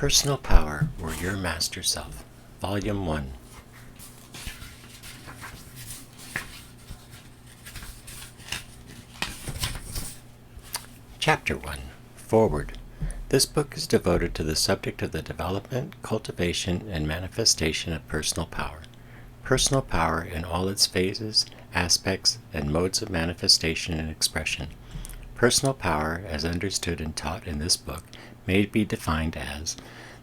Personal Power or Your Master Self, Volume 1. Chapter 1. Forward. This book is devoted to the subject of the development, cultivation, and manifestation of personal power. Personal power in all its phases, aspects, and modes of manifestation and expression. Personal power, as understood and taught in this book, may be defined as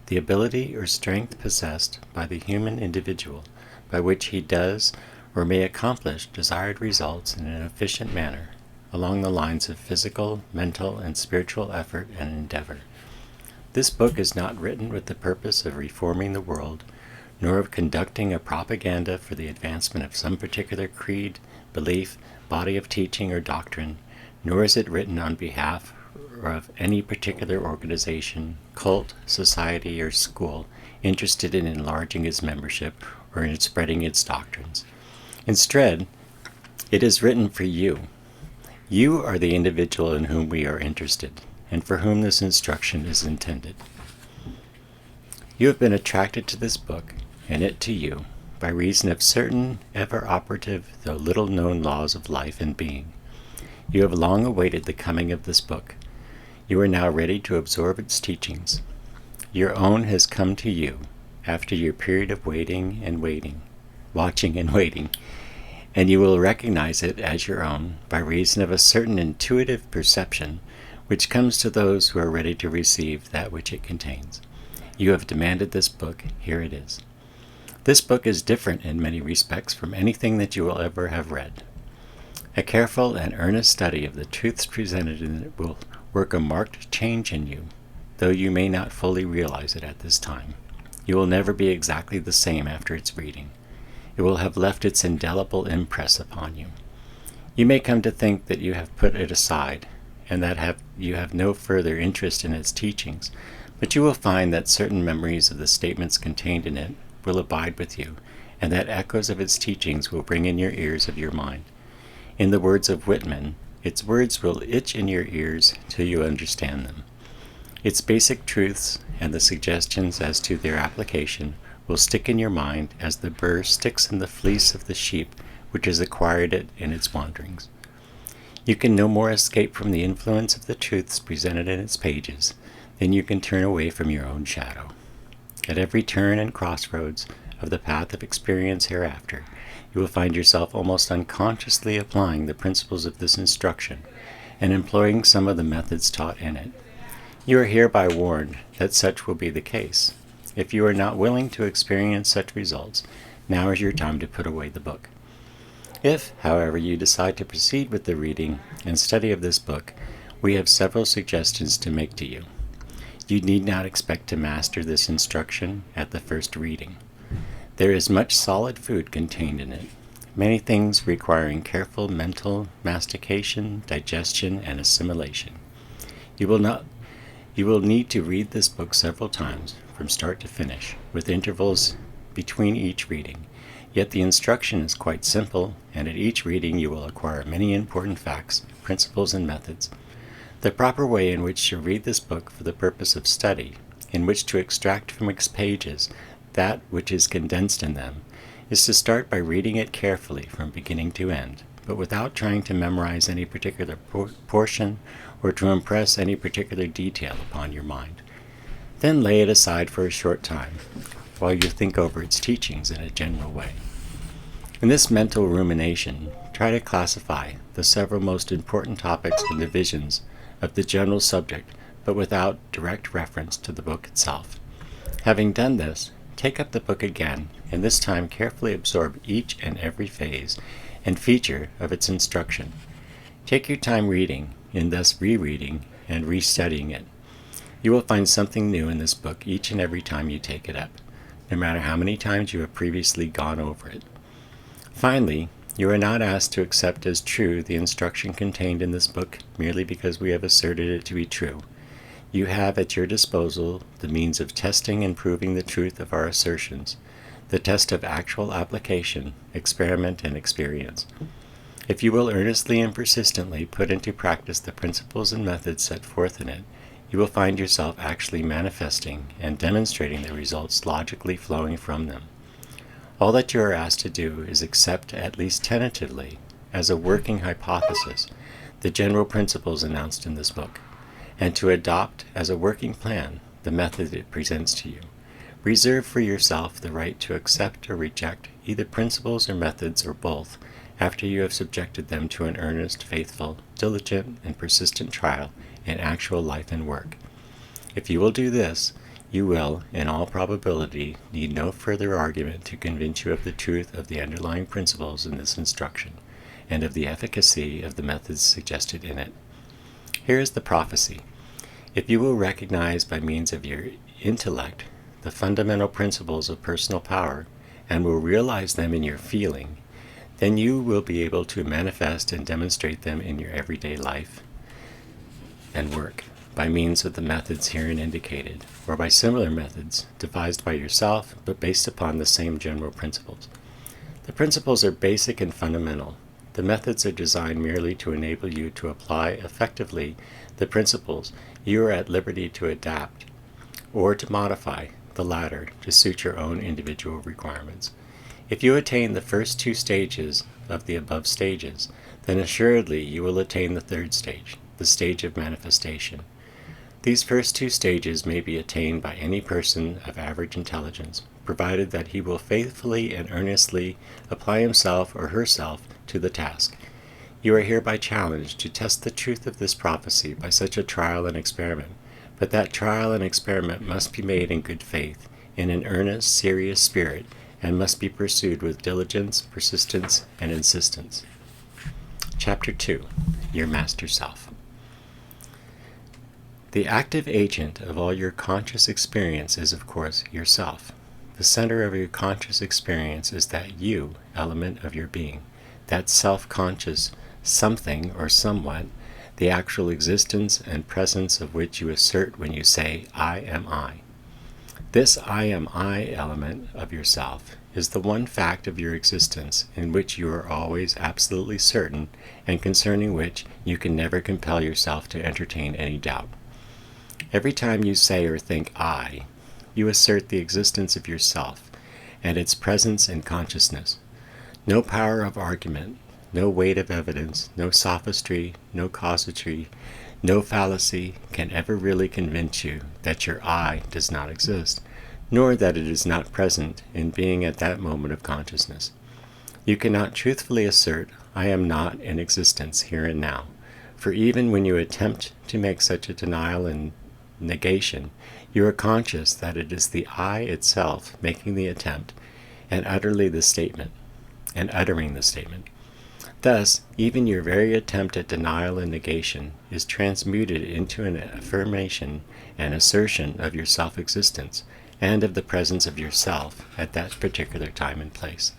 the ability or strength possessed by the human individual by which he does or may accomplish desired results in an efficient manner, along the lines of physical, mental, and spiritual effort and endeavor. This book is not written with the purpose of reforming the world, nor of conducting a propaganda for the advancement of some particular creed, belief, body of teaching, or doctrine, nor is it written on behalf of any particular organization, cult, society, or school interested in enlarging its membership or in spreading its doctrines. Instead, it is written for you. You are the individual in whom we are interested, and for whom this instruction is intended. You have been attracted to this book, and it to you, by reason of certain ever-operative, though little-known laws of life and being. You have long awaited the coming of this book. You are now ready to absorb its teachings. Your own has come to you, after your period of watching and waiting, and you will recognize it as your own by reason of a certain intuitive perception which comes to those who are ready to receive that which it contains. You have demanded this book, here it is. This book is different in many respects from anything that you will ever have read. A careful and earnest study of the truths presented in it will work a marked change in you, though you may not fully realize it at this time. You will never be exactly the same after its reading. It will have left its indelible impress upon you. You may come to think that you have put it aside, and that you have no further interest in its teachings, but you will find that certain memories of the statements contained in it will abide with you, and that echoes of its teachings will ring in your ears of your mind. In the words of Whitman, its words will itch in your ears till you understand them. Its basic truths and the suggestions as to their application will stick in your mind as the burr sticks in the fleece of the sheep which has acquired it in its wanderings. You can no more escape from the influence of the truths presented in its pages than you can turn away from your own shadow. At every turn and crossroads of the path of experience hereafter, you will find yourself almost unconsciously applying the principles of this instruction and employing some of the methods taught in it. You are hereby warned that such will be the case. If you are not willing to experience such results, now is your time to put away the book. If, however, you decide to proceed with the reading and study of this book, we have several suggestions to make to you. You need not expect to master this instruction at the first reading. There is much solid food contained in it, many things requiring careful mental mastication, digestion, and assimilation. You will need to read this book several times, from start to finish, with intervals between each reading. Yet the instruction is quite simple, and at each reading you will acquire many important facts, principles, and methods. The proper way in which to read this book for the purpose of study, in which to extract from its pages that which is condensed in them, is to start by reading it carefully from beginning to end, but without trying to memorize any particular portion or to impress any particular detail upon your mind. Then lay it aside for a short time, while you think over its teachings in a general way. In this mental rumination, try to classify the several most important topics and divisions of the general subject, but without direct reference to the book itself. Having done this, take up the book again, and this time carefully absorb each and every phase and feature of its instruction. Take your time reading, and thus rereading and restudying it. You will find something new in this book each and every time you take it up, no matter how many times you have previously gone over it. Finally, you are not asked to accept as true the instruction contained in this book merely because we have asserted it to be true. You have at your disposal the means of testing and proving the truth of our assertions, the test of actual application, experiment, and experience. If you will earnestly and persistently put into practice the principles and methods set forth in it, you will find yourself actually manifesting and demonstrating the results logically flowing from them. All that you are asked to do is accept, at least tentatively, as a working hypothesis, the general principles announced in this book, and to adopt as a working plan the method it presents to you. Reserve for yourself the right to accept or reject either principles or methods or both after you have subjected them to an earnest, faithful, diligent, and persistent trial in actual life and work. If you will do this, you will, in all probability, need no further argument to convince you of the truth of the underlying principles in this instruction, and of the efficacy of the methods suggested in it. Here is the prophecy. If you will recognize by means of your intellect the fundamental principles of personal power, and will realize them in your feeling, then you will be able to manifest and demonstrate them in your everyday life and work by means of the methods herein indicated, or by similar methods devised by yourself but based upon the same general principles. The principles are basic and fundamental. The methods are designed merely to enable you to apply effectively the principles. You are at liberty to adapt or to modify the latter to suit your own individual requirements. If you attain the first two stages of the above stages, then assuredly you will attain the third stage, the stage of manifestation. These first two stages may be attained by any person of average intelligence, provided that he will faithfully and earnestly apply himself or herself to the task. You are hereby challenged to test the truth of this prophecy by such a trial and experiment, but that trial and experiment must be made in good faith, in an earnest, serious spirit, and must be pursued with diligence, persistence, and insistence. Chapter 2. Your Master Self. The active agent of all your conscious experience is, of course, yourself. The center of your conscious experience is that you element of your being, that self-conscious something or somewhat, the actual existence and presence of which you assert when you say, I am I. This I am I element of yourself is the one fact of your existence in which you are always absolutely certain and concerning which you can never compel yourself to entertain any doubt. Every time you say or think I, you assert the existence of yourself and its presence in consciousness. No power of argument, no weight of evidence, no sophistry, no casuistry, no fallacy can ever really convince you that your I does not exist, nor that it is not present in being at that moment of consciousness. You cannot truthfully assert, I am not in existence here and now, for even when you attempt to make such a denial and negation, you are conscious that it is the I itself making the attempt and uttering the statement. Thus, even your very attempt at denial and negation is transmuted into an affirmation and assertion of your self-existence and of the presence of yourself at that particular time and place.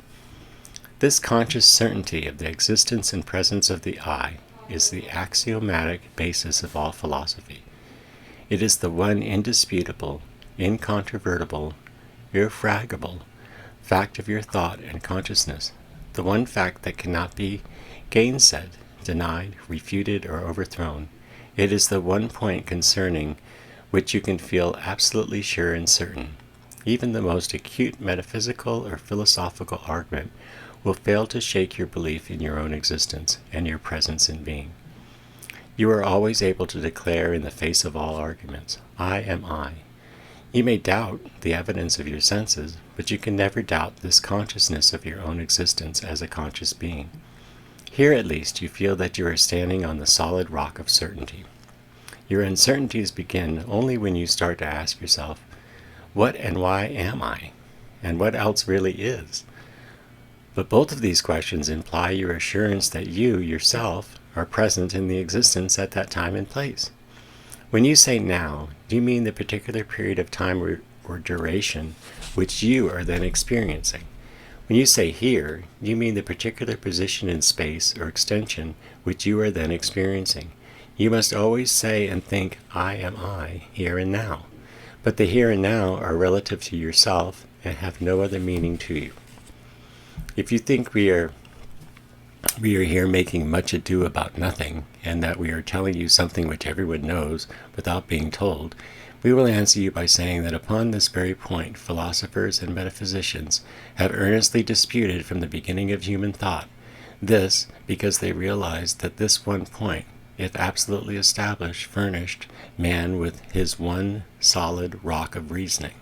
This conscious certainty of the existence and presence of the I is the axiomatic basis of all philosophy. It is the one indisputable, incontrovertible, irrefragable fact of your thought and consciousness, the one fact that cannot be gainsaid, denied, refuted, or overthrown. It is the one point concerning which you can feel absolutely sure and certain. Even the most acute metaphysical or philosophical argument will fail to shake your belief in your own existence and your presence in being. You are always able to declare in the face of all arguments, I am I. You may doubt the evidence of your senses, but you can never doubt this consciousness of your own existence as a conscious being. Here at least you feel that you are standing on the solid rock of certainty. Your uncertainties begin only when you start to ask yourself, what and why am I? And what else really is? But both of these questions imply your assurance that you, yourself, are present in the existence at that time and place. When you say now, do you mean the particular period of time or duration which you are then experiencing? When you say here, do you mean the particular position in space or extension which you are then experiencing? You must always say and think, I am I, here and now. But the here and now are relative to yourself and have no other meaning to you. If you think we are we are here making much ado about nothing, and that we are telling you something which everyone knows without being told, we will answer you by saying that upon this very point philosophers and metaphysicians have earnestly disputed from the beginning of human thought. This because they realized that this one point, if absolutely established, furnished man with his one solid rock of reasoning,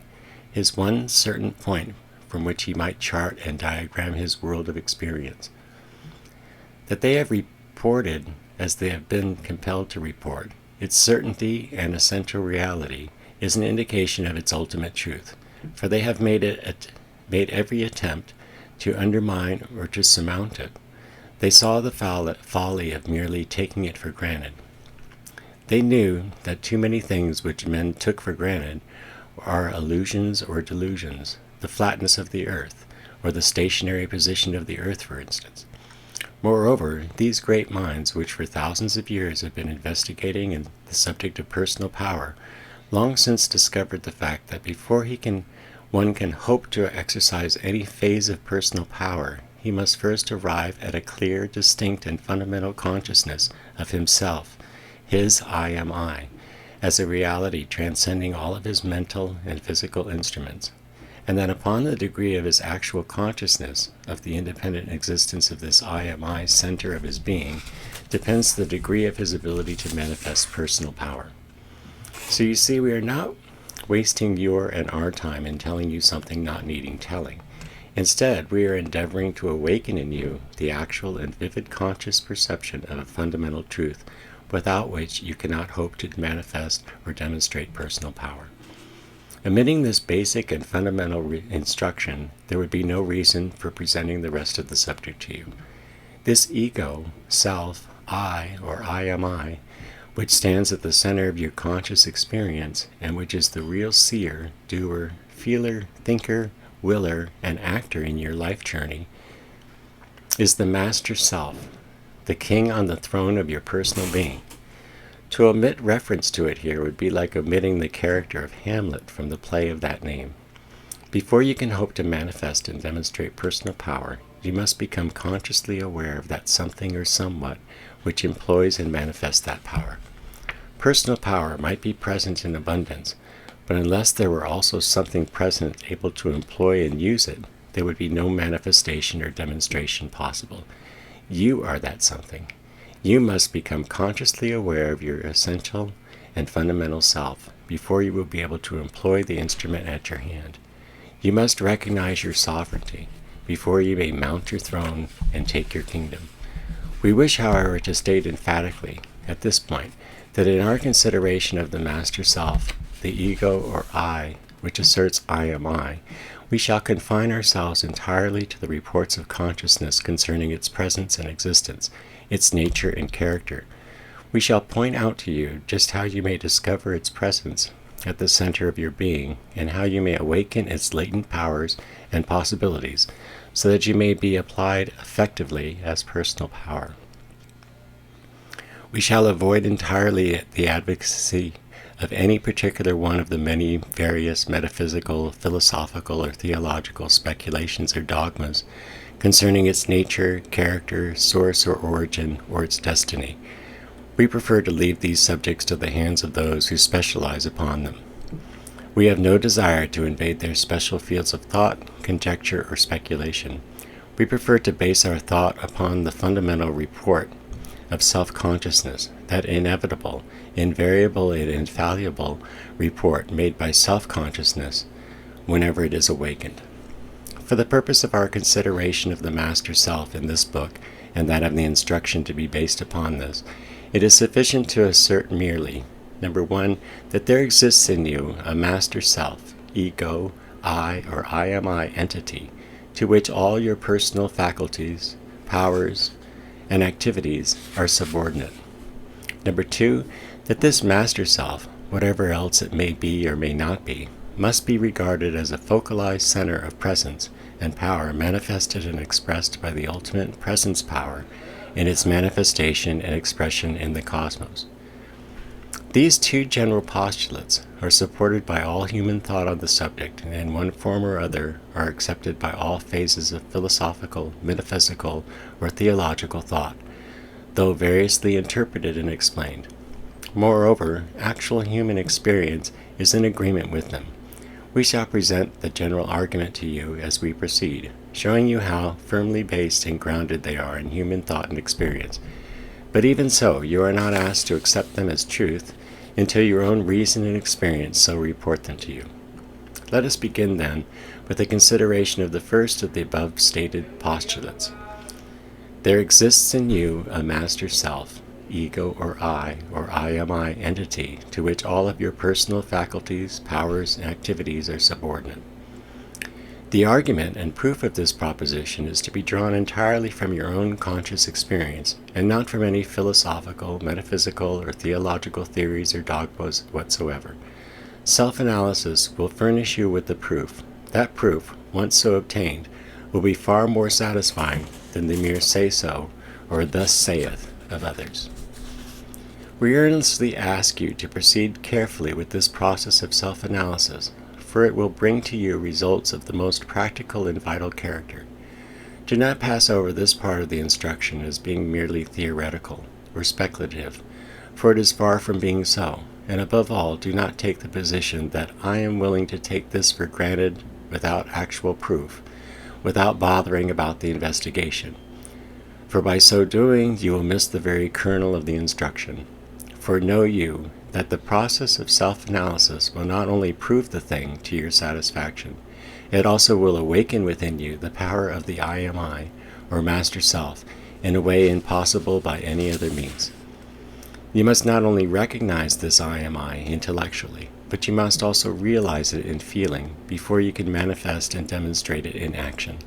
his one certain point from which he might chart and diagram his world of experience. That they have reported, as they have been compelled to report, its certainty and essential reality is an indication of its ultimate truth, for they have made every attempt to undermine or to surmount it. They saw the folly of merely taking it for granted. They knew that too many things which men took for granted are illusions or delusions, the flatness of the earth, or the stationary position of the earth, for instance. Moreover, these great minds, which for thousands of years have been investigating in the subject of personal power, long since discovered the fact that before one can hope to exercise any phase of personal power, he must first arrive at a clear, distinct, and fundamental consciousness of himself, his I am I, as a reality transcending all of his mental and physical instruments, and that upon the degree of his actual consciousness of the independent existence of this I am I center of his being depends the degree of his ability to manifest personal power. So you see, we are not wasting your and our time in telling you something not needing telling. Instead, we are endeavoring to awaken in you the actual and vivid conscious perception of a fundamental truth without which you cannot hope to manifest or demonstrate personal power. Omitting this basic and fundamental instruction, there would be no reason for presenting the rest of the subject to you. This ego, self, I, or I am I, which stands at the center of your conscious experience and which is the real seer, doer, feeler, thinker, willer, and actor in your life journey, is the master self, the king on the throne of your personal being. To omit reference to it here would be like omitting the character of Hamlet from the play of that name. Before you can hope to manifest and demonstrate personal power, you must become consciously aware of that something or somewhat which employs and manifests that power. Personal power might be present in abundance, but unless there were also something present able to employ and use it, there would be no manifestation or demonstration possible. You are that something. You must become consciously aware of your essential and fundamental self before you will be able to employ the instrument at your hand. You must recognize your sovereignty before you may mount your throne and take your kingdom. We wish, however, to state emphatically at this point that in our consideration of the master self, the ego or I, which asserts I am I, we shall confine ourselves entirely to the reports of consciousness concerning its presence and existence, its nature and character. We shall point out to you just how you may discover its presence at the center of your being, and how you may awaken its latent powers and possibilities, so that you may be applied effectively as personal power. We shall avoid entirely the advocacy of any particular one of the many various metaphysical, philosophical, or theological speculations or dogmas concerning its nature, character, source or origin, or its destiny. We prefer to leave these subjects to the hands of those who specialize upon them. We have no desire to invade their special fields of thought, conjecture, or speculation. We prefer to base our thought upon the fundamental report of self-consciousness, that inevitable, invariable, and infallible report made by self-consciousness whenever it is awakened. For the purpose of our consideration of the Master Self in this book, and that of the instruction to be based upon this, it is sufficient to assert merely, number 1, that there exists in you a Master Self, ego, I, or I am I entity, to which all your personal faculties, powers, and activities are subordinate. Number 2, that this Master Self, whatever else it may be or may not be, must be regarded as a focalized center of presence and power manifested and expressed by the ultimate presence power in its manifestation and expression in the cosmos. These two general postulates are supported by all human thought on the subject, and in one form or other are accepted by all phases of philosophical, metaphysical, or theological thought, though variously interpreted and explained. Moreover, actual human experience is in agreement with them. We shall present the general argument to you as we proceed, showing you how firmly based and grounded they are in human thought and experience. But even so, you are not asked to accept them as truth until your own reason and experience so report them to you. Let us begin, then, with a consideration of the first of the above stated postulates. There exists in you a master self, ego or I am I entity, to which all of your personal faculties, powers, and activities are subordinate. The argument and proof of this proposition is to be drawn entirely from your own conscious experience, and not from any philosophical, metaphysical, or theological theories or dogmas whatsoever. Self-analysis will furnish you with the proof. That proof, once so obtained, will be far more satisfying than the mere say-so, or thus saith, of others. We earnestly ask you to proceed carefully with this process of self-analysis, for it will bring to you results of the most practical and vital character. Do not pass over this part of the instruction as being merely theoretical or speculative, for it is far from being so, and above all, do not take the position that I am willing to take this for granted without actual proof, without bothering about the investigation. For by so doing, you will miss the very kernel of the instruction. For know you that the process of self-analysis will not only prove the thing to your satisfaction, it also will awaken within you the power of the I am I, or master self, in a way impossible by any other means. You must not only recognize this I am I intellectually, but you must also realize it in feeling before you can manifest and demonstrate it in action.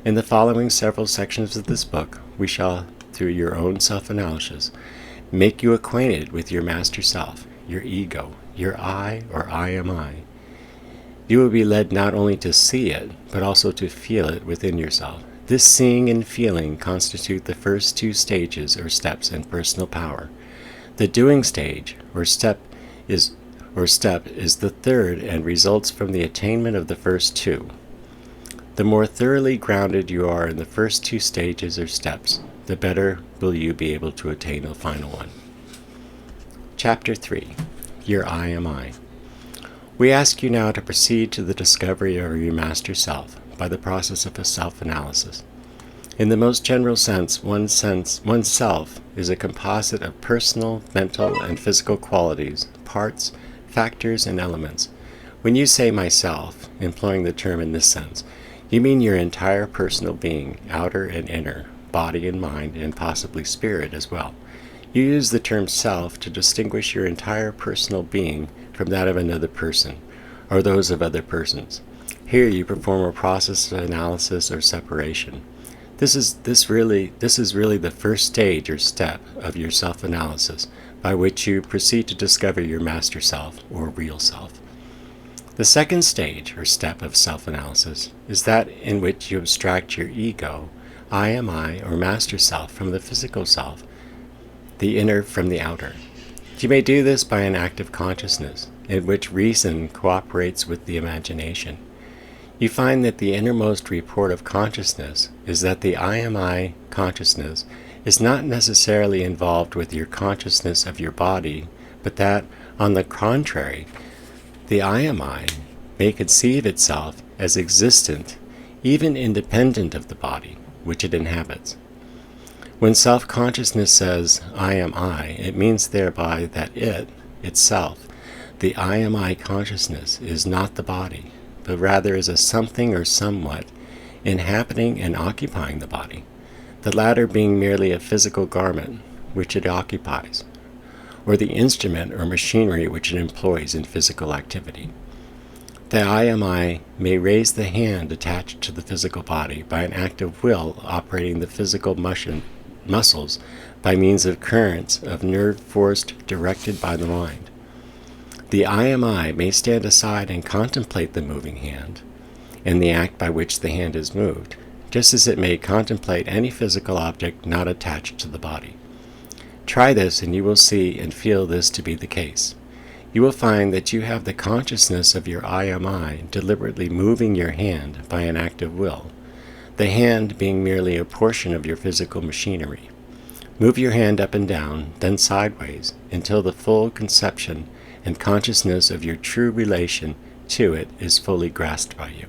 In the following several sections of this book, we shall, through your own self-analysis, make you acquainted with your master self, your ego, your I or I am I. You will be led not only to see it, but also to feel it within yourself. This seeing and feeling constitute the first two stages or steps in personal power. The doing stage, or step, is the third and results from the attainment of the first two. The more thoroughly grounded you are in the first two stages or steps, the better will you be able to attain the final one. Chapter 3. Your I am I. We ask you now to proceed to the discovery of your master self by the process of a self-analysis. In the most general sense, oneself is a composite of personal, mental, and physical qualities, parts, factors, and elements. When you say myself, employing the term in this sense, you mean your entire personal being, outer and inner, body and mind, and possibly spirit as well. You use the term self to distinguish your entire personal being from that of another person, or those of other persons. Here you perform a process of analysis or separation. This is really the first stage or step of your self-analysis, by which you proceed to discover your master self, or real self. The second stage or step of self-analysis is that in which you abstract your ego, I am I, or master self, from the physical self, the inner from the outer. You may do this by an act of consciousness, in which reason cooperates with the imagination. You find that the innermost report of consciousness is that the I am I consciousness is not necessarily involved with your consciousness of your body, but that, on the contrary, the I am I may conceive itself as existent, even independent of the body which it inhabits. When self-consciousness says, I am I, it means thereby that it, itself, the I am I consciousness, is not the body, but rather is a something or somewhat inhabiting and occupying the body, the latter being merely a physical garment which it occupies, or the instrument or machinery which it employs in physical activity. The I am I may raise the hand attached to the physical body by an act of will operating the physical muscles by means of currents of nerve force directed by the mind. The I am I may stand aside and contemplate the moving hand and the act by which the hand is moved, just as it may contemplate any physical object not attached to the body. Try this and you will see and feel this to be the case. You will find that you have the consciousness of your I am I deliberately moving your hand by an act of will, the hand being merely a portion of your physical machinery. Move your hand up and down, then sideways, until the full conception and consciousness of your true relation to it is fully grasped by you.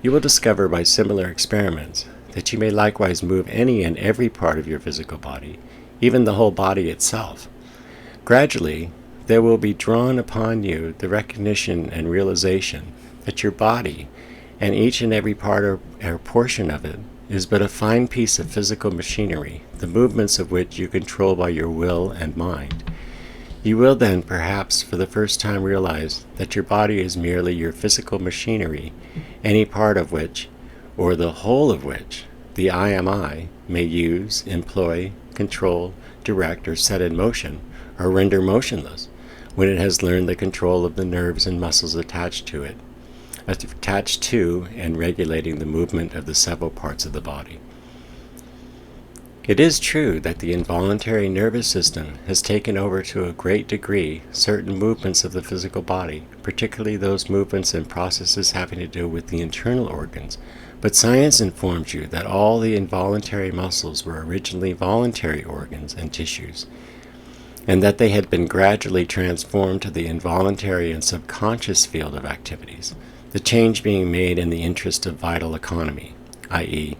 You will discover by similar experiments that you may likewise move any and every part of your physical body, even the whole body itself. Gradually, there will be drawn upon you the recognition and realization that your body, and each and every part or portion of it, is but a fine piece of physical machinery, the movements of which you control by your will and mind. You will then perhaps for the first time realize that your body is merely your physical machinery, any part of which, or the whole of which, the I am I may use, employ, control, direct, or set in motion, or render motionless, when it has learned the control of the nerves and muscles attached to and regulating the movement of the several parts of the body. It is true that the involuntary nervous system has taken over to a great degree certain movements of the physical body, particularly those movements and processes having to do with the internal organs, but science informs you that all the involuntary muscles were originally voluntary organs and tissues, and that they had been gradually transformed to the involuntary and subconscious field of activities, the change being made in the interest of vital economy, i.e.,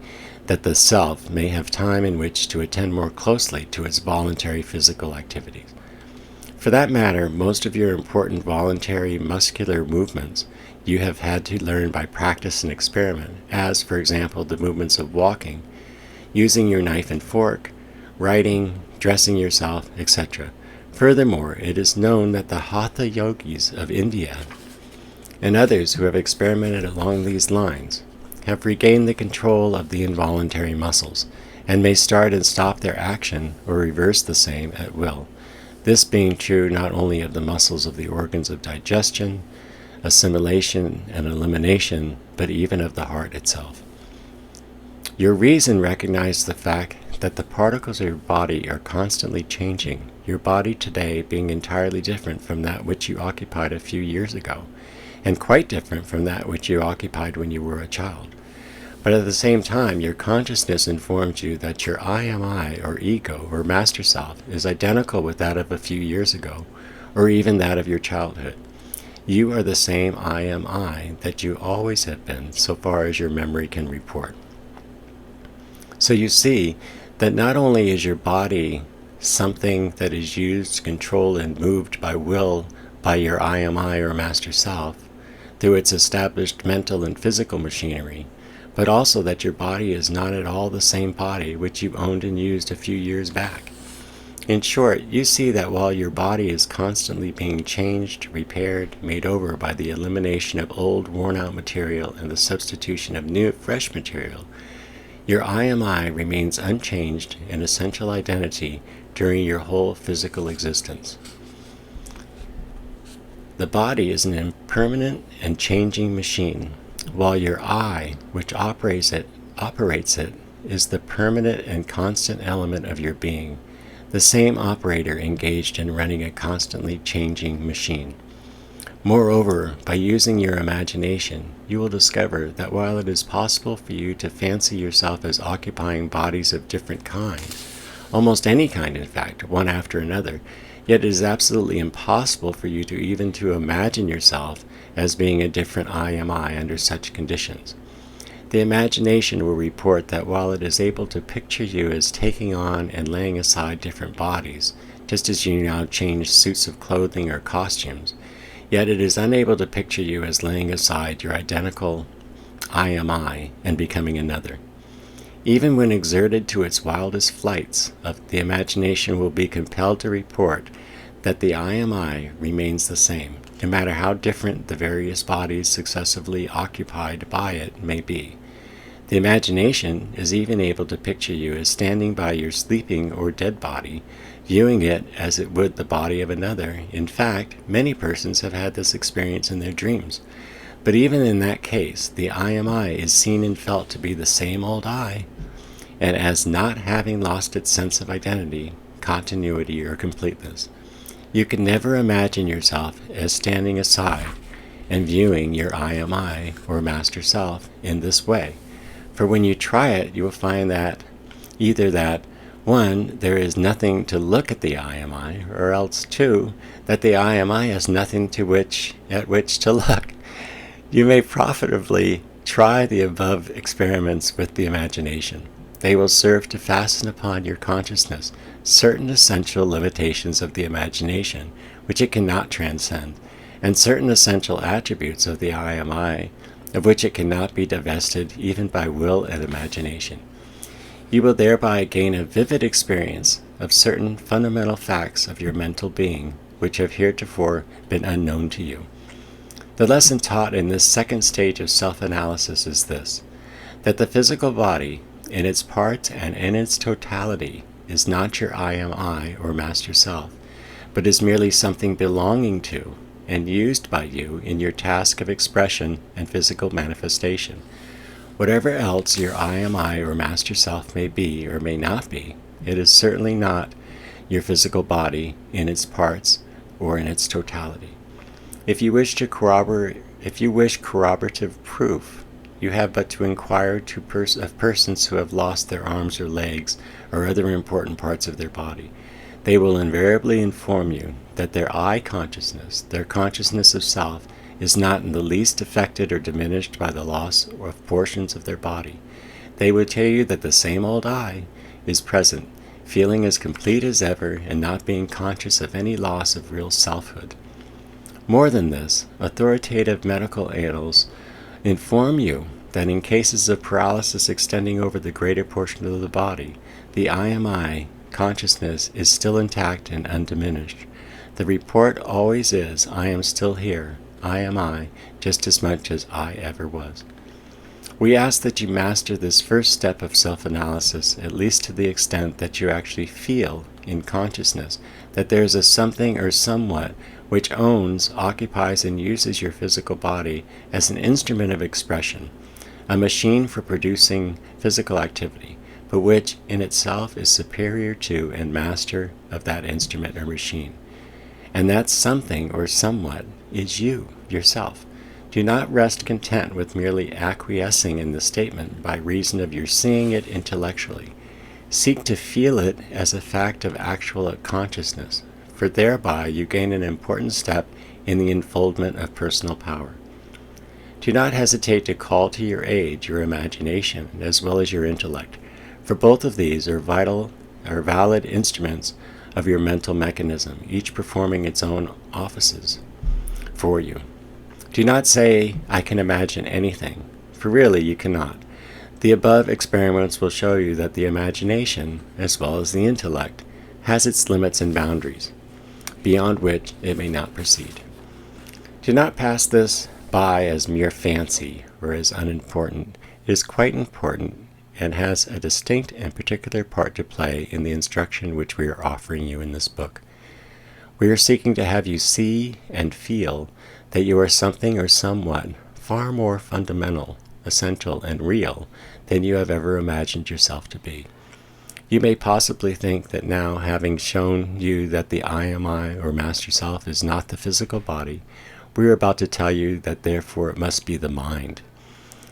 that the self may have time in which to attend more closely to its voluntary physical activities. For that matter, most of your important voluntary muscular movements you have had to learn by practice and experiment, as, for example, the movements of walking, using your knife and fork, writing, dressing yourself, etc. Furthermore, it is known that the Hatha yogis of India and others who have experimented along these lines have regained the control of the involuntary muscles, and may start and stop their action or reverse the same at will, this being true not only of the muscles of the organs of digestion, assimilation, and elimination, but even of the heart itself. Your reason recognizes the fact that the particles of your body are constantly changing, your body today being entirely different from that which you occupied a few years ago, and quite different from that which you occupied when you were a child. But at the same time, your consciousness informs you that your I am I, or ego, or master self, is identical with that of a few years ago, or even that of your childhood. You are the same I am I that you always have been, so far as your memory can report. So you see that not only is your body something that is used, controlled, and moved by will by your I am I, or master self, through its established mental and physical machinery, but also that your body is not at all the same body which you owned and used a few years back. In short, you see that while your body is constantly being changed, repaired, made over by the elimination of old, worn-out material and the substitution of new, fresh material, your I am I remains unchanged in essential identity during your whole physical existence. The body is an impermanent and changing machine, while your I, which operates it, is the permanent and constant element of your being, the same operator engaged in running a constantly changing machine. Moreover, by using your imagination, you will discover that while it is possible for you to fancy yourself as occupying bodies of different kind, almost any kind in fact, one after another, yet it is absolutely impossible for you to even to imagine yourself as being a different I am I under such conditions. The imagination will report that while it is able to picture you as taking on and laying aside different bodies, just as you now change suits of clothing or costumes, yet it is unable to picture you as laying aside your identical I am I and becoming another. Even when exerted to its wildest flights, the imagination will be compelled to report that the I am I remains the same, no matter how different the various bodies successively occupied by it may be. The imagination is even able to picture you as standing by your sleeping or dead body, viewing it as it would the body of another. In fact, many persons have had this experience in their dreams. But even in that case, the I am I is seen and felt to be the same old I, and as not having lost its sense of identity, continuity, or completeness. You can never imagine yourself as standing aside and viewing your I am I, or Master Self, in this way. For when you try it, you will find that either that, 1, there is nothing to look at the I am I, or else 2, that the I am I has nothing at which to look. You may profitably try the above experiments with the imagination. They will serve to fasten upon your consciousness certain essential limitations of the imagination, which it cannot transcend, and certain essential attributes of the I am I, of which it cannot be divested even by will and imagination. You will thereby gain a vivid experience of certain fundamental facts of your mental being, which have heretofore been unknown to you. The lesson taught in this second stage of self-analysis is this: that the physical body, in its parts and in its totality, is not your I am I, or Master Self, but is merely something belonging to and used by you in your task of expression and physical manifestation. Whatever else your I am I, or Master Self, may be or may not be, it is certainly not your physical body in its parts or in its totality. If you wish corroborative proof, you have but to inquire of persons who have lost their arms or legs or other important parts of their body. They will invariably inform you that their I consciousness, their consciousness of self, is not in the least affected or diminished by the loss of portions of their body. They would tell you that the same old I is present, feeling as complete as ever and not being conscious of any loss of real selfhood. More than this, authoritative medical annals inform you that in cases of paralysis extending over the greater portion of the body, the I am I consciousness is still intact and undiminished. The report always is, I am still here, I am I, just as much as I ever was. We ask that you master this first step of self-analysis, at least to the extent that you actually feel in consciousness that there is a something or somewhat which owns, occupies, and uses your physical body as an instrument of expression, a machine for producing physical activity, but which in itself is superior to and master of that instrument or machine. And that something or somewhat is you, yourself. Do not rest content with merely acquiescing in the statement by reason of your seeing it intellectually. Seek to feel it as a fact of actual consciousness, for thereby you gain an important step in the unfoldment of personal power. Do not hesitate to call to your aid your imagination as well as your intellect, for both of these are valid instruments of your mental mechanism, each performing its own offices for you. Do not say, I can imagine anything, for really you cannot. The above experiments will show you that the imagination, as well as the intellect, has its limits and boundaries, beyond which it may not proceed. Do not pass this by as mere fancy or as unimportant. It is quite important and has a distinct and particular part to play in the instruction which we are offering you in this book. We are seeking to have you see and feel that you are something or somewhat far more fundamental, essential, and real than you have ever imagined yourself to be. You may possibly think that now, having shown you that the I am I, or Master Self, is not the physical body, we are about to tell you that therefore it must be the mind.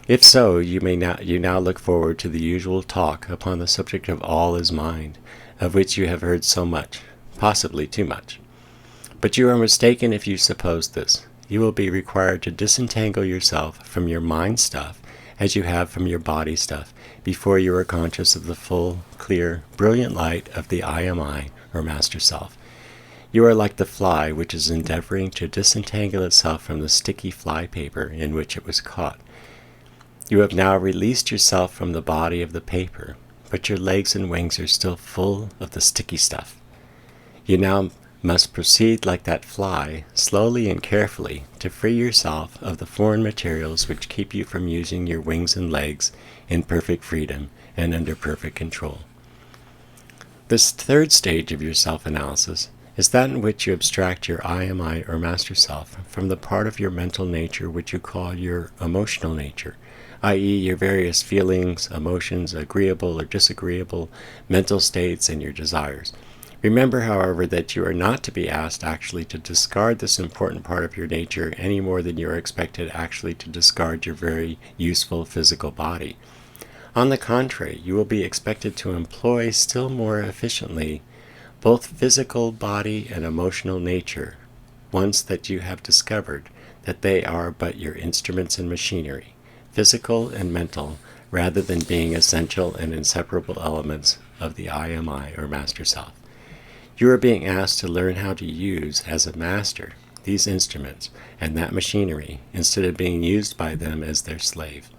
If so, you now look forward to the usual talk upon the subject of all is mind, of which you have heard so much, possibly too much. But you are mistaken if you suppose this. You will be required to disentangle yourself from your mind stuff as you have from your body stuff before you are conscious of the full, clear, brilliant light of the I am I, or Master Self. You are like the fly which is endeavoring to disentangle itself from the sticky fly paper in which it was caught. You have now released yourself from the body of the paper, but your legs and wings are still full of the sticky stuff. You now must proceed like that fly, slowly and carefully, to free yourself of the foreign materials which keep you from using your wings and legs in perfect freedom and under perfect control. This third stage of your self-analysis is that in which you abstract your I am I, or Master Self, from the part of your mental nature which you call your emotional nature, i.e. your various feelings, emotions, agreeable or disagreeable, mental states, and your desires. Remember, however, that you are not to be asked actually to discard this important part of your nature any more than you are expected actually to discard your very useful physical body. On the contrary, you will be expected to employ still more efficiently both physical body and emotional nature, once that you have discovered that they are but your instruments and machinery, physical and mental, rather than being essential and inseparable elements of the I am I, or Master Self. You are being asked to learn how to use, as a master, these instruments and that machinery, instead of being used by them as their slave.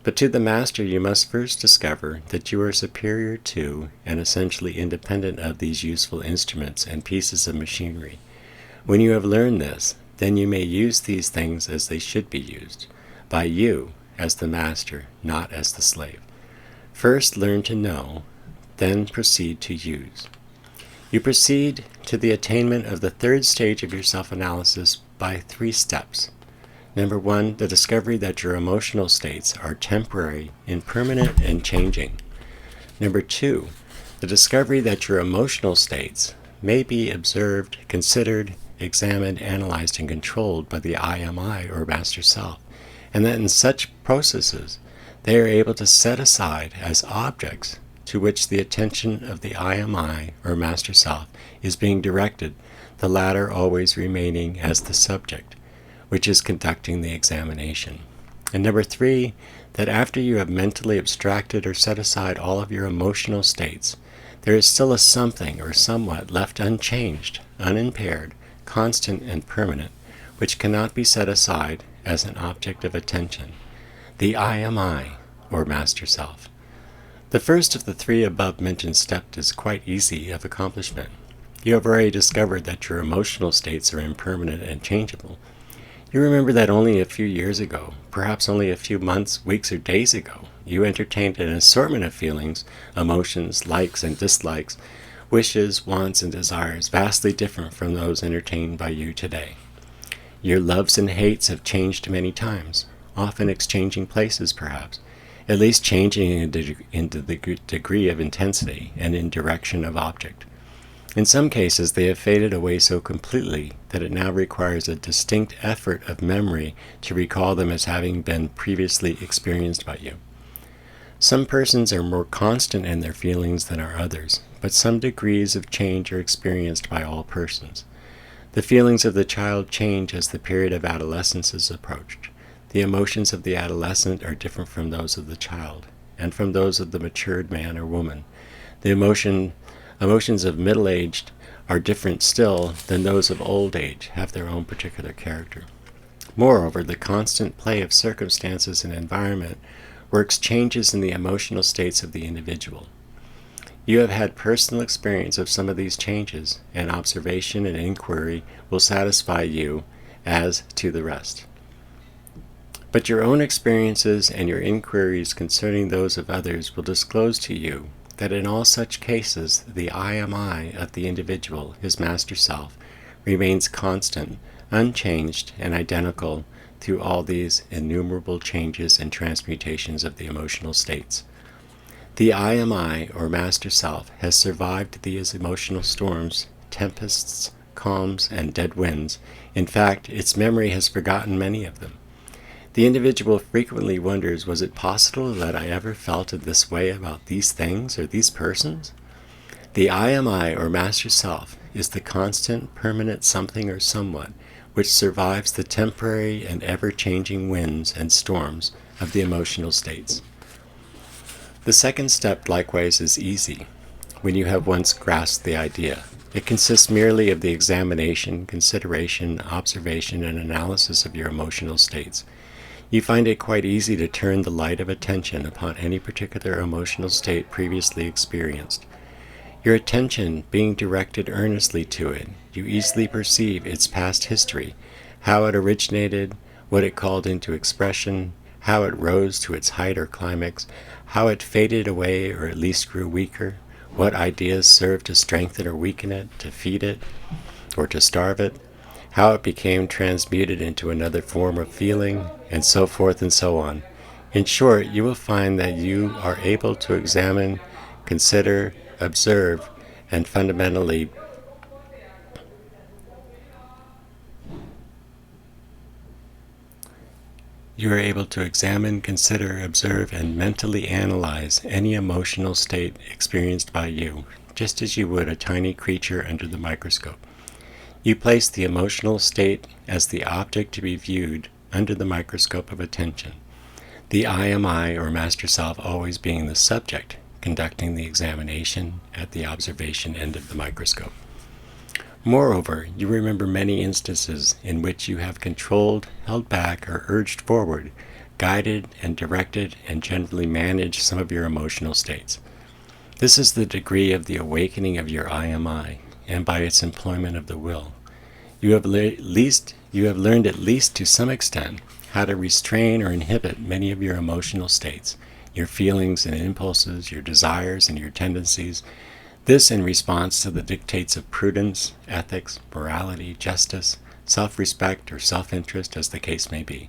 But to the master you must first discover that you are superior to and essentially independent of these useful instruments and pieces of machinery. When you have learned this, then you may use these things as they should be used, by you as the master, not as the slave. First learn to know, then proceed to use. You proceed to the attainment of the third stage of your self-analysis by 3 steps. Number 1, the discovery that your emotional states are temporary, impermanent, and changing. Number 2, the discovery that your emotional states may be observed, considered, examined, analyzed, and controlled by the I am I, or Master Self, and that in such processes they are able to set aside as objects to which the attention of the I am I, or Master Self, is being directed, the latter always remaining as the subject, which is conducting the examination. And number 3, that after you have mentally abstracted or set aside all of your emotional states, there is still a something or somewhat left unchanged, unimpaired, constant, and permanent, which cannot be set aside as an object of attention, the I am I, or Master Self. The first of the 3 above-mentioned steps is quite easy of accomplishment. You have already discovered that your emotional states are impermanent and changeable. You remember that only a few years ago, perhaps only a few months, weeks, or days ago, you entertained an assortment of feelings, emotions, likes and dislikes, wishes, wants, and desires vastly different from those entertained by you today. Your loves and hates have changed many times, often exchanging places perhaps, at least changing into the degree of intensity and in direction of object. In some cases they have faded away so completely that it now requires a distinct effort of memory to recall them as having been previously experienced by you. Some persons are more constant in their feelings than are others, but some degrees of change are experienced by all persons. The feelings of the child change as the period of adolescence is approached. The emotions of the adolescent are different from those of the child, and from those of the matured man or woman. The emotions of middle-aged are different still than those of old age, have their own particular character. Moreover, the constant play of circumstances and environment works changes in the emotional states of the individual. You have had personal experience of some of these changes, and observation and inquiry will satisfy you as to the rest. But your own experiences and your inquiries concerning those of others will disclose to you that in all such cases the I am I of the individual, his Master Self, remains constant, unchanged, and identical through all these innumerable changes and transmutations of the emotional states. The I am I, or Master Self, has survived these emotional storms, tempests, calms, and dead winds. In fact, its memory has forgotten many of them. The individual frequently wonders, was it possible that I ever felt in this way about these things or these persons? The I am I, or Master Self, is the constant, permanent something or somewhat which survives the temporary and ever-changing winds and storms of the emotional states. The second step likewise is easy, when you have once grasped the idea. It consists merely of the examination, consideration, observation, and analysis of your emotional states. You find it quite easy to turn the light of attention upon any particular emotional state previously experienced. Your attention being directed earnestly to it, you easily perceive its past history, how it originated, what it called into expression, how it rose to its height or climax, how it faded away or at least grew weaker, what ideas served to strengthen or weaken it, to feed it, or to starve it, how it became transmuted into another form of feeling, and so forth and so on. In short, you will find that you are able to examine, consider, observe, and fundamentally you are able to examine, consider, observe, and mentally analyze any emotional state experienced by you, just as you would a tiny creature under the microscope. You place the emotional state as the object to be viewed under the microscope of attention, the I am I, or Master Self, always being the subject, conducting the examination at the observation end of the microscope. Moreover, you remember many instances in which you have controlled, held back, or urged forward, guided and directed and generally managed some of your emotional states. This is the degree of the awakening of your I am I, and by its employment of the will. You have learned at least to some extent how to restrain or inhibit many of your emotional states, your feelings and impulses, your desires and your tendencies, this in response to the dictates of prudence, ethics, morality, justice, self-respect, or self-interest, as the case may be.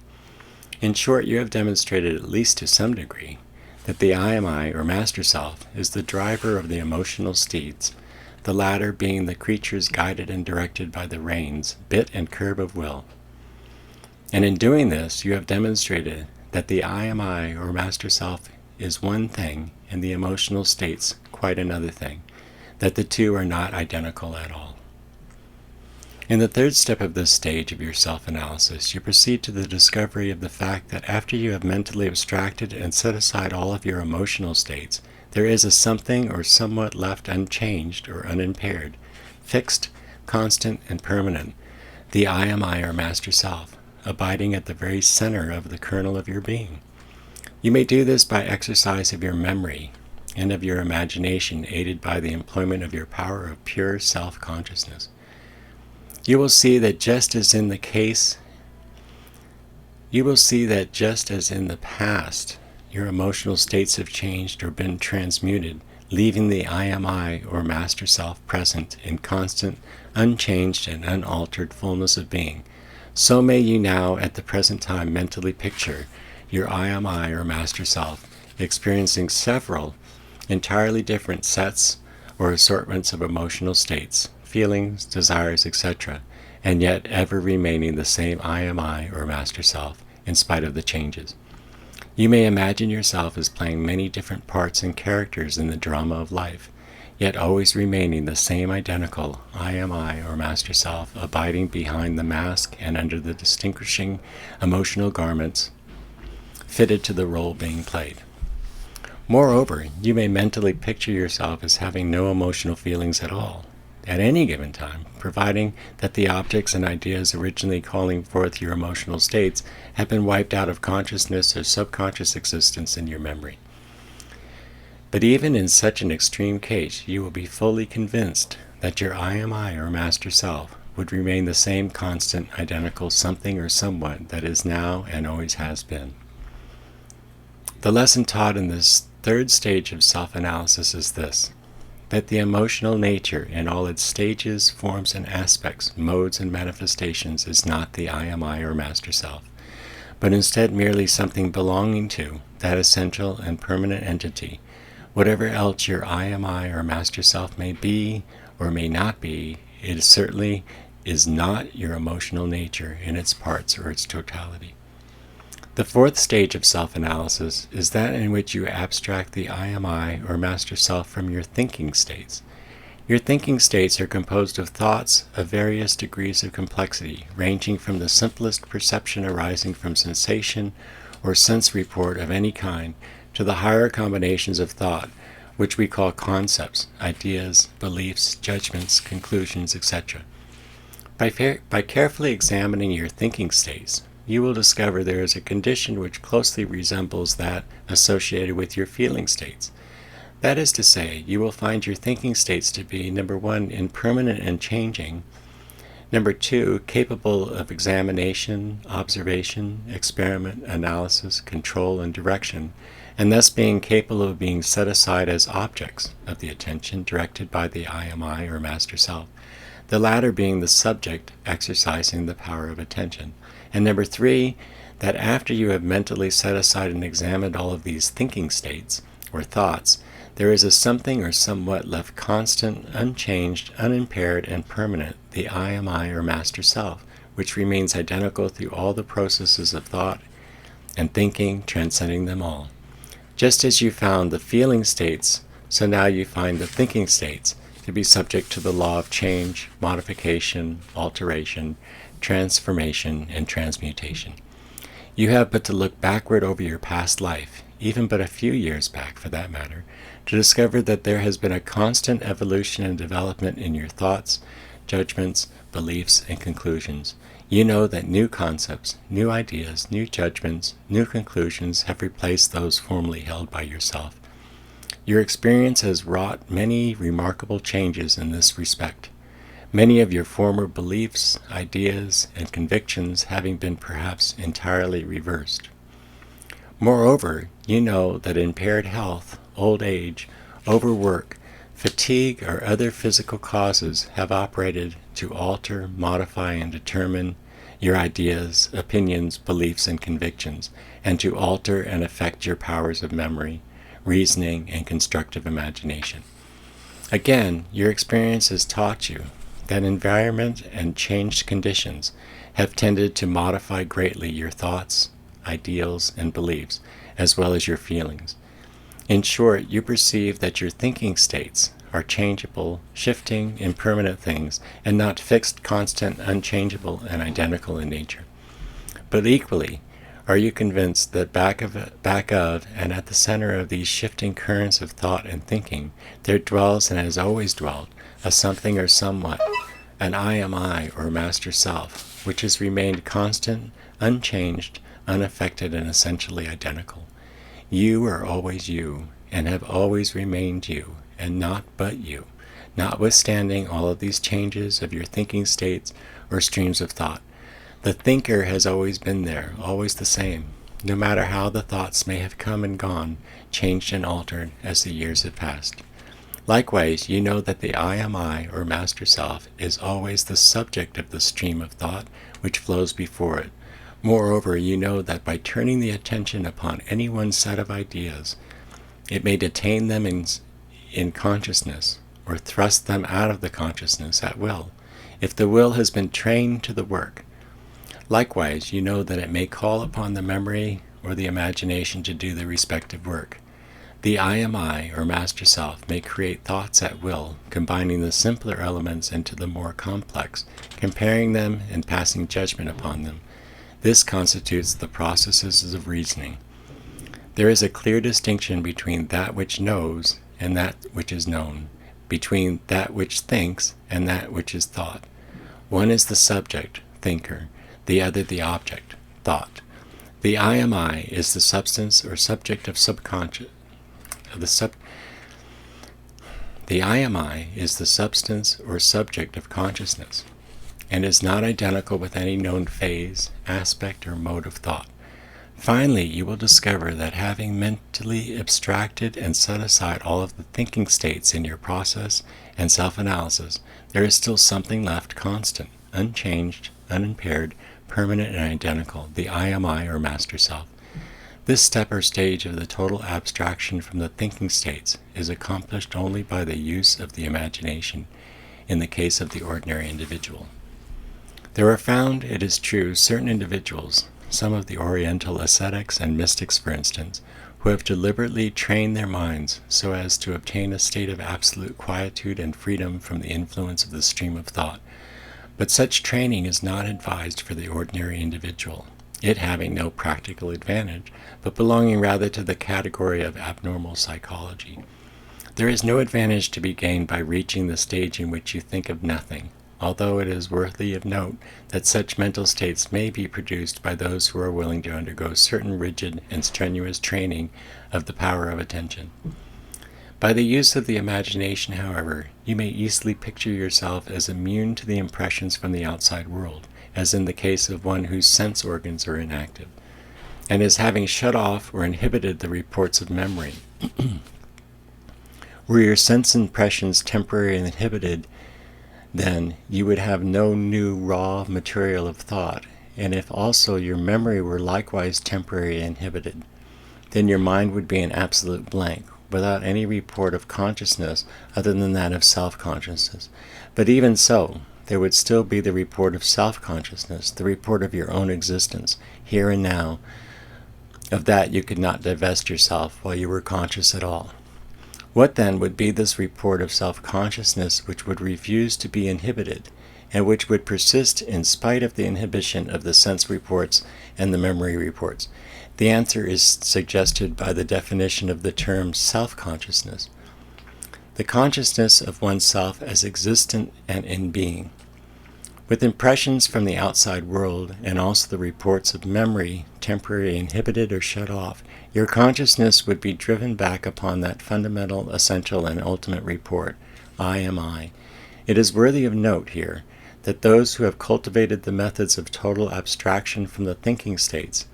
In short, you have demonstrated at least to some degree that the I am I, or Master Self, is the driver of the emotional steeds, the latter being the creatures guided and directed by the reins, bit and curb of will. And in doing this, you have demonstrated that the I am I, or Master Self, is one thing, and the emotional states quite another thing, that the two are not identical at all. In the third step of this stage of your self-analysis, you proceed to the discovery of the fact that after you have mentally abstracted and set aside all of your emotional states, there is a something or somewhat left unchanged or unimpaired, fixed, constant, and permanent, the I am I, or Master Self, abiding at the very center of the kernel of your being. You may do this by exercise of your memory and of your imagination, aided by the employment of your power of pure self-consciousness. You will see that just as in the past, your emotional states have changed or been transmuted, leaving the I am I, or Master Self, present in constant, unchanged, and unaltered fullness of being, so may you now at the present time mentally picture your I am I, or Master Self, experiencing several entirely different sets or assortments of emotional states, feelings, desires, etc., and yet ever remaining the same I am I, or Master Self, in spite of the changes. You may imagine yourself as playing many different parts and characters in the drama of life, yet always remaining the same identical I am I, or Master Self, abiding behind the mask and under the distinguishing emotional garments fitted to the role being played. Moreover, you may mentally picture yourself as having no emotional feelings at all, at any given time, providing that the objects and ideas originally calling forth your emotional states have been wiped out of consciousness or subconscious existence in your memory. But even in such an extreme case, you will be fully convinced that your I am I, or Master Self, would remain the same constant, identical something or somewhat that is now and always has been. The lesson taught in this third stage of self-analysis is this: that the emotional nature in all its stages, forms, and aspects, modes, and manifestations is not the I am I, or Master Self, but instead merely something belonging to that essential and permanent entity. Whatever else your I am I, or Master Self may be or may not be, it certainly is not your emotional nature in its parts or its totality. The fourth stage of self-analysis is that in which you abstract the I am I, or Master Self, from your thinking states. Your thinking states are composed of thoughts of various degrees of complexity, ranging from the simplest perception arising from sensation or sense report of any kind to the higher combinations of thought, which we call concepts, ideas, beliefs, judgments, conclusions, etc. By carefully examining your thinking states, you will discover there is a condition which closely resembles that associated with your feeling states. That is to say, you will find your thinking states to be, number one, impermanent and changing, number two, capable of examination, observation, experiment, analysis, control, and direction, and thus being capable of being set aside as objects of the attention directed by the I am I, or Master Self, the latter being the subject exercising the power of attention. And number three, that after you have mentally set aside and examined all of these thinking states, or thoughts, There is a something or somewhat left constant, unchanged, unimpaired, and permanent, the I am I or Master Self, which remains identical through all the processes of thought and thinking, transcending them all. Just as you found the feeling states, so now you find the thinking states to be subject to the law of change, modification, alteration, transformation, and transmutation. You have but to look backward over your past life, even but a few years back for that matter, to discover that there has been a constant evolution and development in your thoughts, judgments, beliefs, and conclusions. You know that new concepts, new ideas, new judgments, new conclusions have replaced those formerly held by yourself. Your experience has wrought many remarkable changes in this respect, many of your former beliefs, ideas, and convictions having been perhaps entirely reversed. Moreover, you know that impaired health, old age, overwork, fatigue, or other physical causes have operated to alter, modify, and determine your ideas, opinions, beliefs, and convictions, and to alter and affect your powers of memory, reasoning, and constructive imagination. Again, your experience has taught you that environment and changed conditions have tended to modify greatly your thoughts, ideals, and beliefs, as well as your feelings. In short, you perceive that your thinking states are changeable, shifting, impermanent things, and not fixed, constant, unchangeable, and identical in nature. But equally, are you convinced that back of and at the center of these shifting currents of thought and thinking, there dwells and has always dwelt a something or somewhat, an I am I or Master Self, which has remained constant, unchanged, unaffected, and essentially identical. You are always you, and have always remained you, and not but you, notwithstanding all of these changes of your thinking states or streams of thought. The thinker has always been there, always the same, no matter how the thoughts may have come and gone, changed and altered as the years have passed. Likewise, you know that the I am I, or Master Self, is always the subject of the stream of thought which flows before it. Moreover, you know that by turning the attention upon any one set of ideas, it may detain them in consciousness, or thrust them out of the consciousness at will, if the will has been trained to the work. Likewise, you know that it may call upon the memory or the imagination to do the respective work. The I am I, or Master Self, may create thoughts at will, combining the simpler elements into the more complex, comparing them and passing judgment upon them. This constitutes the processes of reasoning. There is a clear distinction between that which knows and that which is known, between that which thinks and that which is thought. One is the subject, thinker, the other the object, thought. The I am I is the substance or subject of subconscious. The I am I is the substance or subject of consciousness, and is not identical with any known phase, aspect, or mode of thought. Finally, you will discover that having mentally abstracted and set aside all of the thinking states in your process and self-analysis, there is still something left constant, unchanged, unimpaired, permanent, and identical, the I am I, or Master Self. This step or stage of the total abstraction from the thinking states is accomplished only by the use of the imagination, in the case of the ordinary individual. There are found, it is true, certain individuals, some of the Oriental ascetics and mystics for instance, who have deliberately trained their minds so as to obtain a state of absolute quietude and freedom from the influence of the stream of thought. But such training is not advised for the ordinary individual, it having no practical advantage, but belonging rather to the category of abnormal psychology. There is no advantage to be gained by reaching the stage in which you think of nothing, although it is worthy of note that such mental states may be produced by those who are willing to undergo certain rigid and strenuous training of the power of attention. By the use of the imagination, however, you may easily picture yourself as immune to the impressions from the outside world, as in the case of one whose sense organs are inactive, and as having shut off or inhibited the reports of memory. Were your sense impressions temporarily inhibited, then you would have no new raw material of thought, and if also your memory were likewise temporarily inhibited, then your mind would be an absolute blank, without any report of consciousness other than that of self-consciousness. But even so, there would still be the report of self-consciousness, the report of your own existence, here and now. Of that you could not divest yourself while you were conscious at all. What then would be this report of self-consciousness which would refuse to be inhibited, and which would persist in spite of the inhibition of the sense reports and the memory reports? The answer is suggested by the definition of the term self-consciousness. The consciousness of oneself as existent and in being. With impressions from the outside world, and also the reports of memory, temporarily inhibited or shut off, your consciousness would be driven back upon that fundamental, essential, and ultimate report, I am I. It is worthy of note here that those who have cultivated the methods of total abstraction from the thinking states,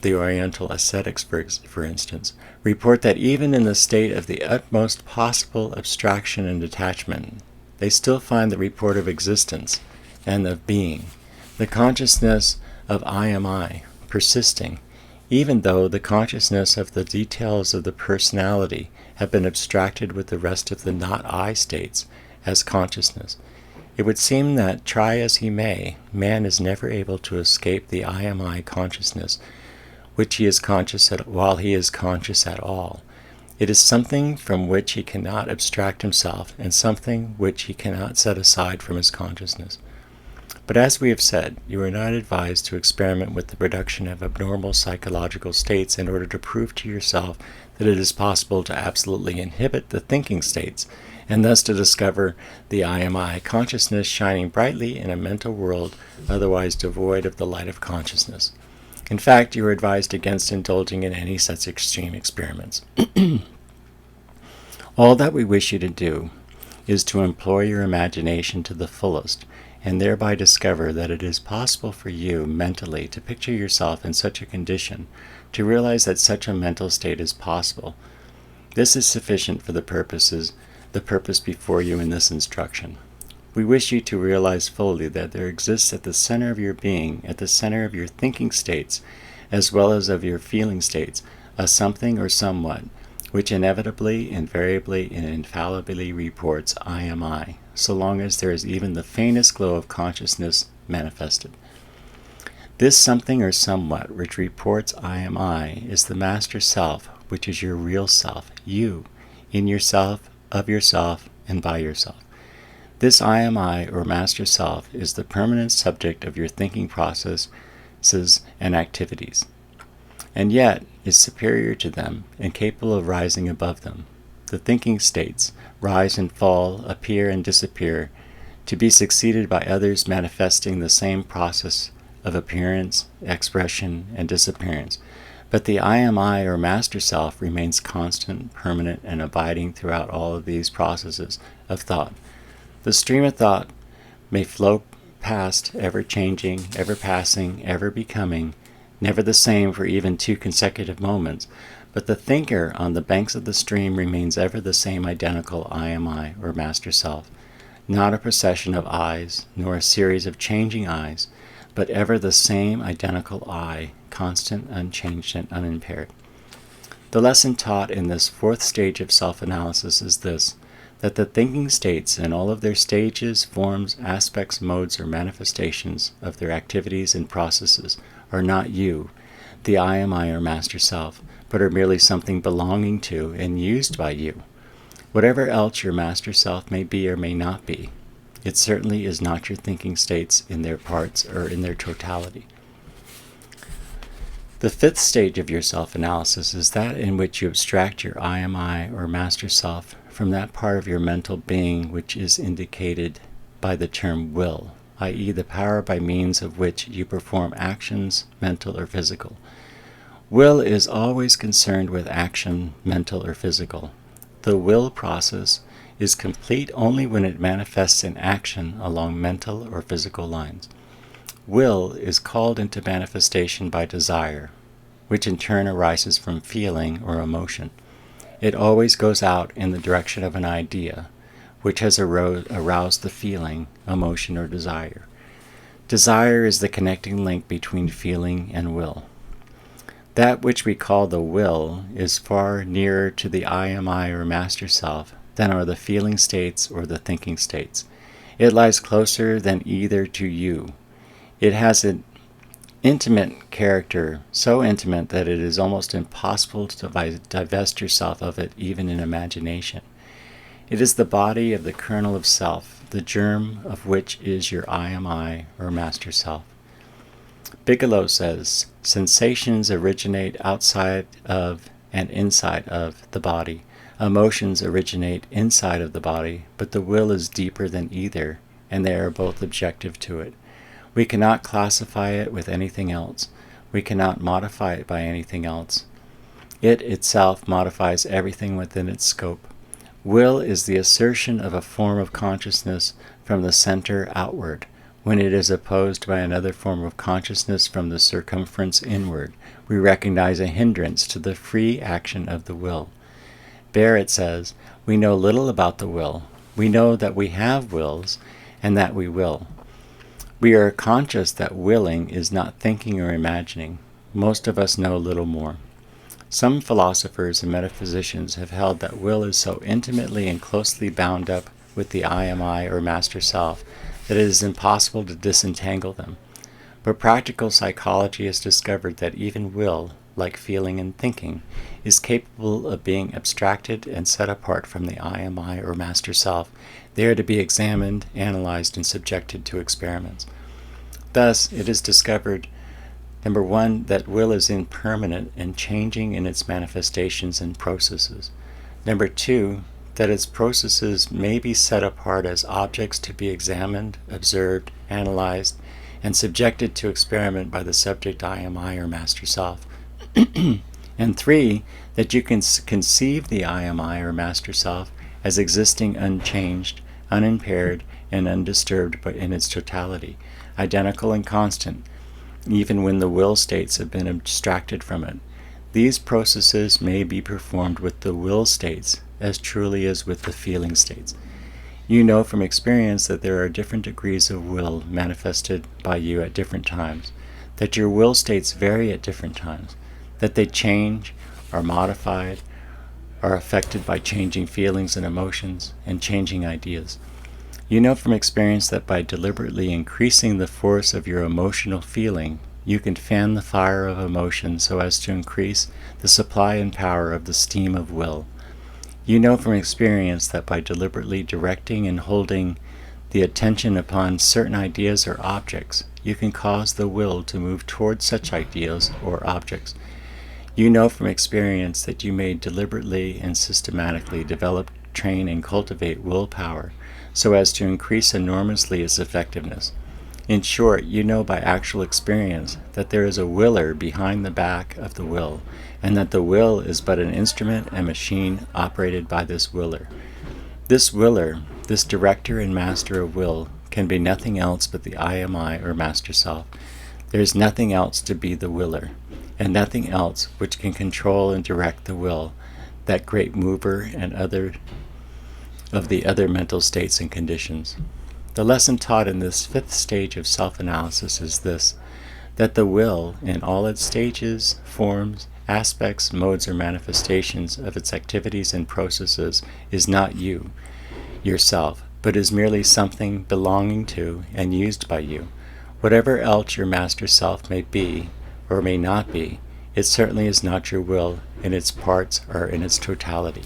the Oriental ascetics, for instance, report that even in the state of the utmost possible abstraction and detachment, they still find the report of existence and of being, the consciousness of I am I, persisting, even though the consciousness of the details of the personality have been abstracted with the rest of the not I states as consciousness. It would seem that, try as he may, man is never able to escape the I am I consciousness, which he is conscious while he is conscious at all. It is something from which he cannot abstract himself, and something which he cannot set aside from his consciousness. But as we have said, you are not advised to experiment with the production of abnormal psychological states in order to prove to yourself that it is possible to absolutely inhibit the thinking states, and thus to discover the I am I consciousness shining brightly in a mental world otherwise devoid of the light of consciousness. In fact, you are advised against indulging in any such extreme experiments. All that we wish you to do is to employ your imagination to the fullest, and thereby discover that it is possible for you mentally to picture yourself in such a condition, to realize that such a mental state is possible. This is sufficient for the purpose before you in this instruction. We wish you to realize fully that there exists at the center of your being, at the center of your thinking states, as well as of your feeling states, a something or somewhat, which inevitably, invariably, and infallibly reports I am I, so long as there is even the faintest glow of consciousness manifested. This something or somewhat which reports I am I is the master self, which is your real self, you, in yourself, of yourself, and by yourself. This I am I, or master self, is the permanent subject of your thinking processes and activities, and yet is superior to them and capable of rising above them. The thinking states rise and fall, appear and disappear, to be succeeded by others manifesting the same process of appearance, expression, and disappearance. But the I am I, or master self, remains constant, permanent, and abiding throughout all of these processes of thought. The stream of thought may flow past, ever changing, ever passing, ever becoming, never the same for even 2 consecutive moments, but the thinker on the banks of the stream remains ever the same identical I am I, or master self, not a procession of I's, nor a series of changing I's, but ever the same identical I, constant, unchanged, and unimpaired. The lesson taught in this 4th stage of self-analysis is this: that the thinking states in all of their stages, forms, aspects, modes, or manifestations of their activities and processes are not you, the I am I, or master self, but are merely something belonging to and used by you. Whatever else your master self may be or may not be, it certainly is not your thinking states in their parts or in their totality. The 5th stage of your self-analysis is that in which you abstract your I am I, or master self, from that part of your mental being which is indicated by the term will, i.e. the power by means of which you perform actions, mental or physical. Will is always concerned with action, mental or physical. The will process is complete only when it manifests in action along mental or physical lines. Will is called into manifestation by desire, which in turn arises from feeling or emotion. It always goes out in the direction of an idea, which has aroused the feeling, emotion, or desire. Desire is the connecting link between feeling and will. That which we call the will is far nearer to the I am I or master self than are the feeling states or the thinking states. It lies closer than either to you. It has an intimate character, so intimate that it is almost impossible to divest yourself of it even in imagination. It is the body of the kernel of self, the germ of which is your I am I or master self. Bigelow says, sensations originate outside of and inside of the body. Emotions originate inside of the body, but the will is deeper than either, and they are both objective to it. We cannot classify it with anything else. We cannot modify it by anything else. It itself modifies everything within its scope. Will is the assertion of a form of consciousness from the center outward. When it is opposed by another form of consciousness from the circumference inward, we recognize a hindrance to the free action of the will. Barrett says, we know little about the will. We know that we have wills and that we will. We are conscious that willing is not thinking or imagining. Most of us know little more. Some philosophers and metaphysicians have held that will is so intimately and closely bound up with the I am I or master self that it is impossible to disentangle them. But practical psychology has discovered that even will, like feeling and thinking, is capable of being abstracted and set apart from the I am I or master self. They are to be examined, analyzed, and subjected to experiments. Thus, it is discovered, number one, that will is impermanent and changing in its manifestations and processes. Number two, that its processes may be set apart as objects to be examined, observed, analyzed, and subjected to experiment by the subject I am I or master self. And three, that you can conceive the I am I or master self as existing unchanged, unimpaired, and undisturbed but in its totality, identical and constant, even when the will states have been abstracted from it. These processes may be performed with the will states as truly as with the feeling states. You know from experience that there are different degrees of will manifested by you at different times, that your will states vary at different times, that they change, are modified, are affected by changing feelings and emotions, and changing ideas. You know from experience that by deliberately increasing the force of your emotional feeling, you can fan the fire of emotion so as to increase the supply and power of the steam of will. You know from experience that by deliberately directing and holding the attention upon certain ideas or objects, you can cause the will to move towards such ideas or objects. You know from experience that you may deliberately and systematically develop, train, and cultivate willpower so as to increase enormously its effectiveness. In short, you know by actual experience that there is a willer behind the back of the will, and that the will is but an instrument and machine operated by this willer. This willer, this director and master of will, can be nothing else but the I am I or master self. There is nothing else to be the willer, and nothing else which can control and direct the will, that great mover and other of the other mental states and conditions. The lesson taught in this fifth stage of self-analysis is this, that the will, in all its stages, forms, aspects, modes, or manifestations of its activities and processes, is not you, yourself, but is merely something belonging to and used by you. Whatever else your master self may be, or may not be, it certainly is not your will in its parts or in its totality.